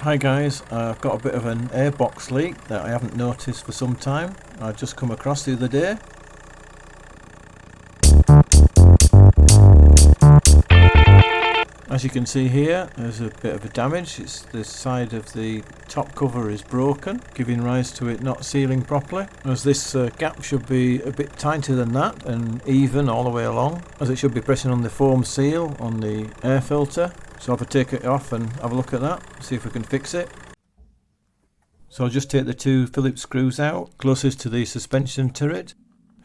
Hi guys, I've got a bit of an airbox leak that I haven't noticed for some time. I've just come across the other day. As you can see here, there's a bit of a damage. It's the side of the top cover is broken, giving rise to it not sealing properly, as this gap should be a bit tighter than that and even all the way along, as it should be pressing on the foam seal on the air filter. So if I take it off and have a look at that, see if we can fix it. So I'll just take the two Phillips screws out closest to the suspension turret,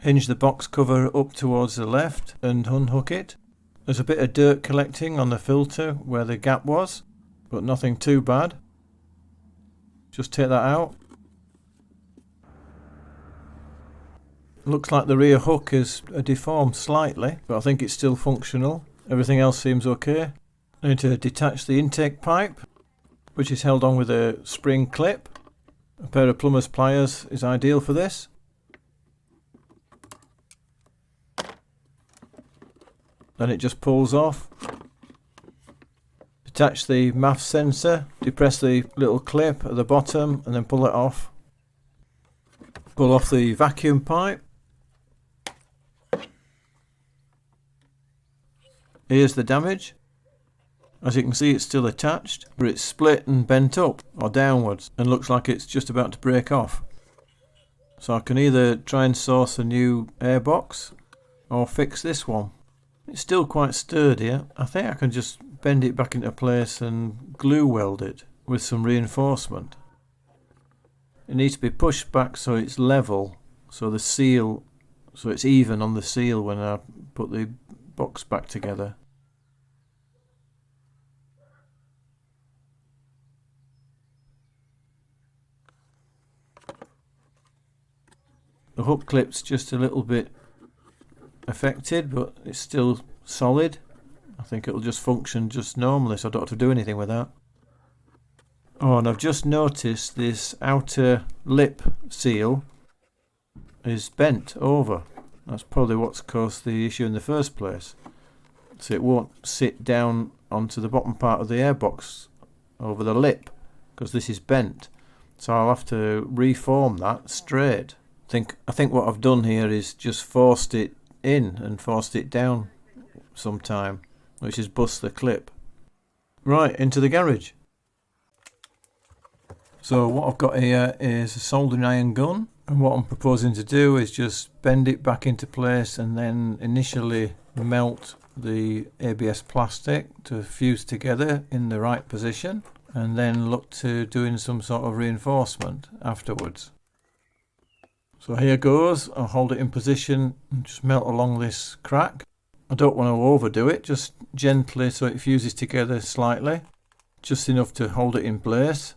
hinge the box cover up towards the left and unhook it. There's a bit of dirt collecting on the filter where the gap was, but nothing too bad. Just take that out. Looks like the rear hook is deformed slightly, but I think it's still functional. Everything else seems okay. I need to detach the intake pipe, which is held on with a spring clip. A pair of plumber's pliers is ideal for this. Then it just pulls off. Detach the MAF sensor, depress the little clip at the bottom and then pull it off. Pull off the vacuum pipe. Here's the damage. As you can see, it's still attached, but it's split and bent up or downwards and looks like it's just about to break off. So I can either try and source a new airbox or fix this one. It's still quite sturdy. I think I can just bend it back into place and glue weld it with some reinforcement. It needs to be pushed back so it's level, so the seal, so it's even on the seal when I put the box back together. The hook clip's just a little bit affected, but it's still solid. I think it'll just function just normally, so I don't have to do anything with that. Oh, and I've just noticed this outer lip seal is bent over. That's probably what's caused the issue in the first place. So it won't sit down onto the bottom part of the airbox over the lip, because this is bent. So I'll have to reform that straight. I think what I've done here is just forced it in and forced it down sometime, which has bust the clip. Right, into the garage. So what I've got here is a soldering iron gun, and what I'm proposing to do is just bend it back into place and then initially melt the ABS plastic to fuse together in the right position, and then look to doing some sort of reinforcement afterwards. So here goes. I'll hold it in position and just melt along this crack. I don't want to overdo it, just gently so it fuses together slightly, just enough to hold it in place.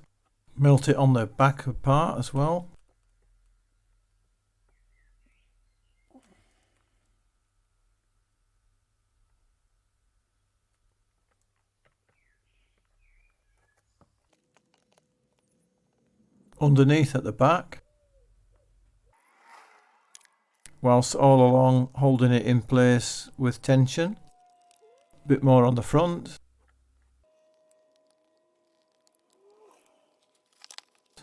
Melt it on the back part as well. Underneath at the back, whilst all along holding it in place with tension. A bit more on the front.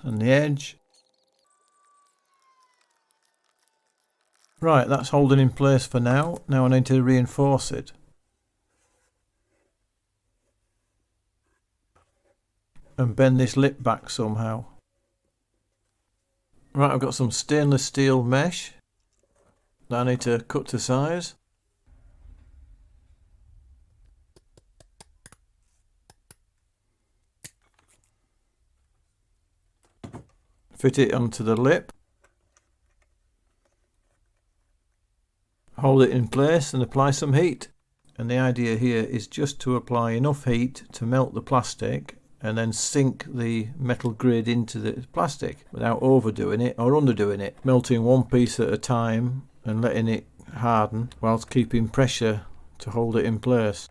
And the edge. Right, that's holding in place for now. Now I need to reinforce it. And bend this lip back somehow. Right, I've got some stainless steel mesh that I need to cut to size. Fit it onto the lip. Hold it in place and apply some heat. And the idea here is just to apply enough heat to melt the plastic and then sink the metal grid into the plastic without overdoing it or underdoing it. Melting one piece at a time and letting it harden whilst keeping pressure to hold it in place.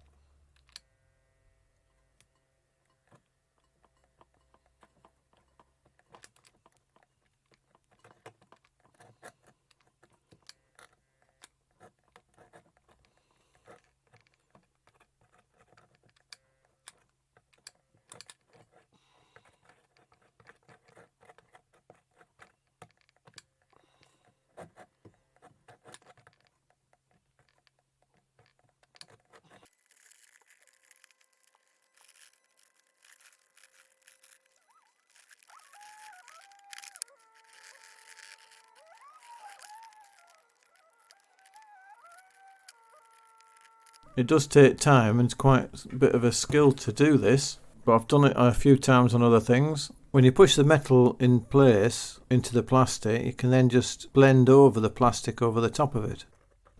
It does take time and it's quite a bit of a skill to do this, but I've done it a few times on other things. When you push the metal in place into the plastic, you can then just blend over the plastic over the top of it,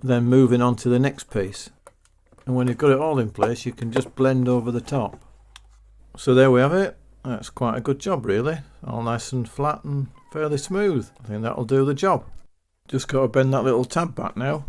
then moving on to the next piece. And when you've got it all in place, you can just blend over the top. So there we have it. That's quite a good job really. All nice and flat and fairly smooth. I think that'll do the job. Just got to bend that little tab back now.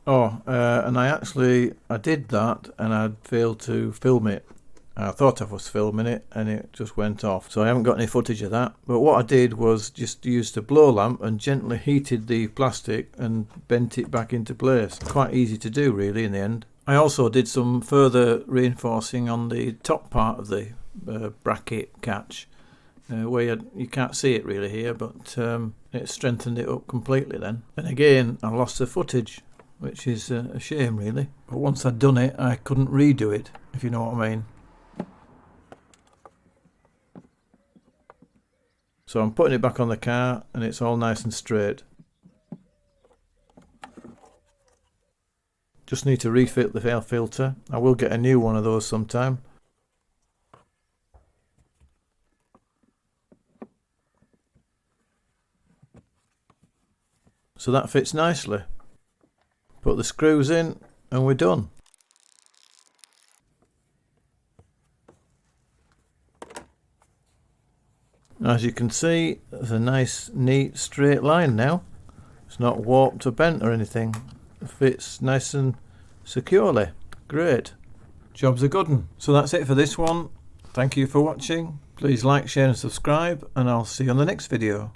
Oh, and I did that and I failed to film it. I thought I was filming it and it just went off. So I haven't got any footage of that. But what I did was just used a blow lamp and gently heated the plastic and bent it back into place. Quite easy to do really in the end. I also did some further reinforcing on the top part of the bracket catch. Where you can't see it really here, but it strengthened it up completely then. And again, I lost the footage, which is a shame really. But once I'd done it, I couldn't redo it, if you know what I mean. So I'm putting it back on the car and it's all nice and straight. Just need to refit the air filter. I will get a new one of those sometime. So that fits nicely. Put the screws in and we're done. As you can see, there's a nice neat straight line now. It's not warped or bent or anything. It fits nice and securely. Great. Job's a good one. So that's it for this one. Thank you for watching. Please like, share and subscribe, and I'll see you on the next video.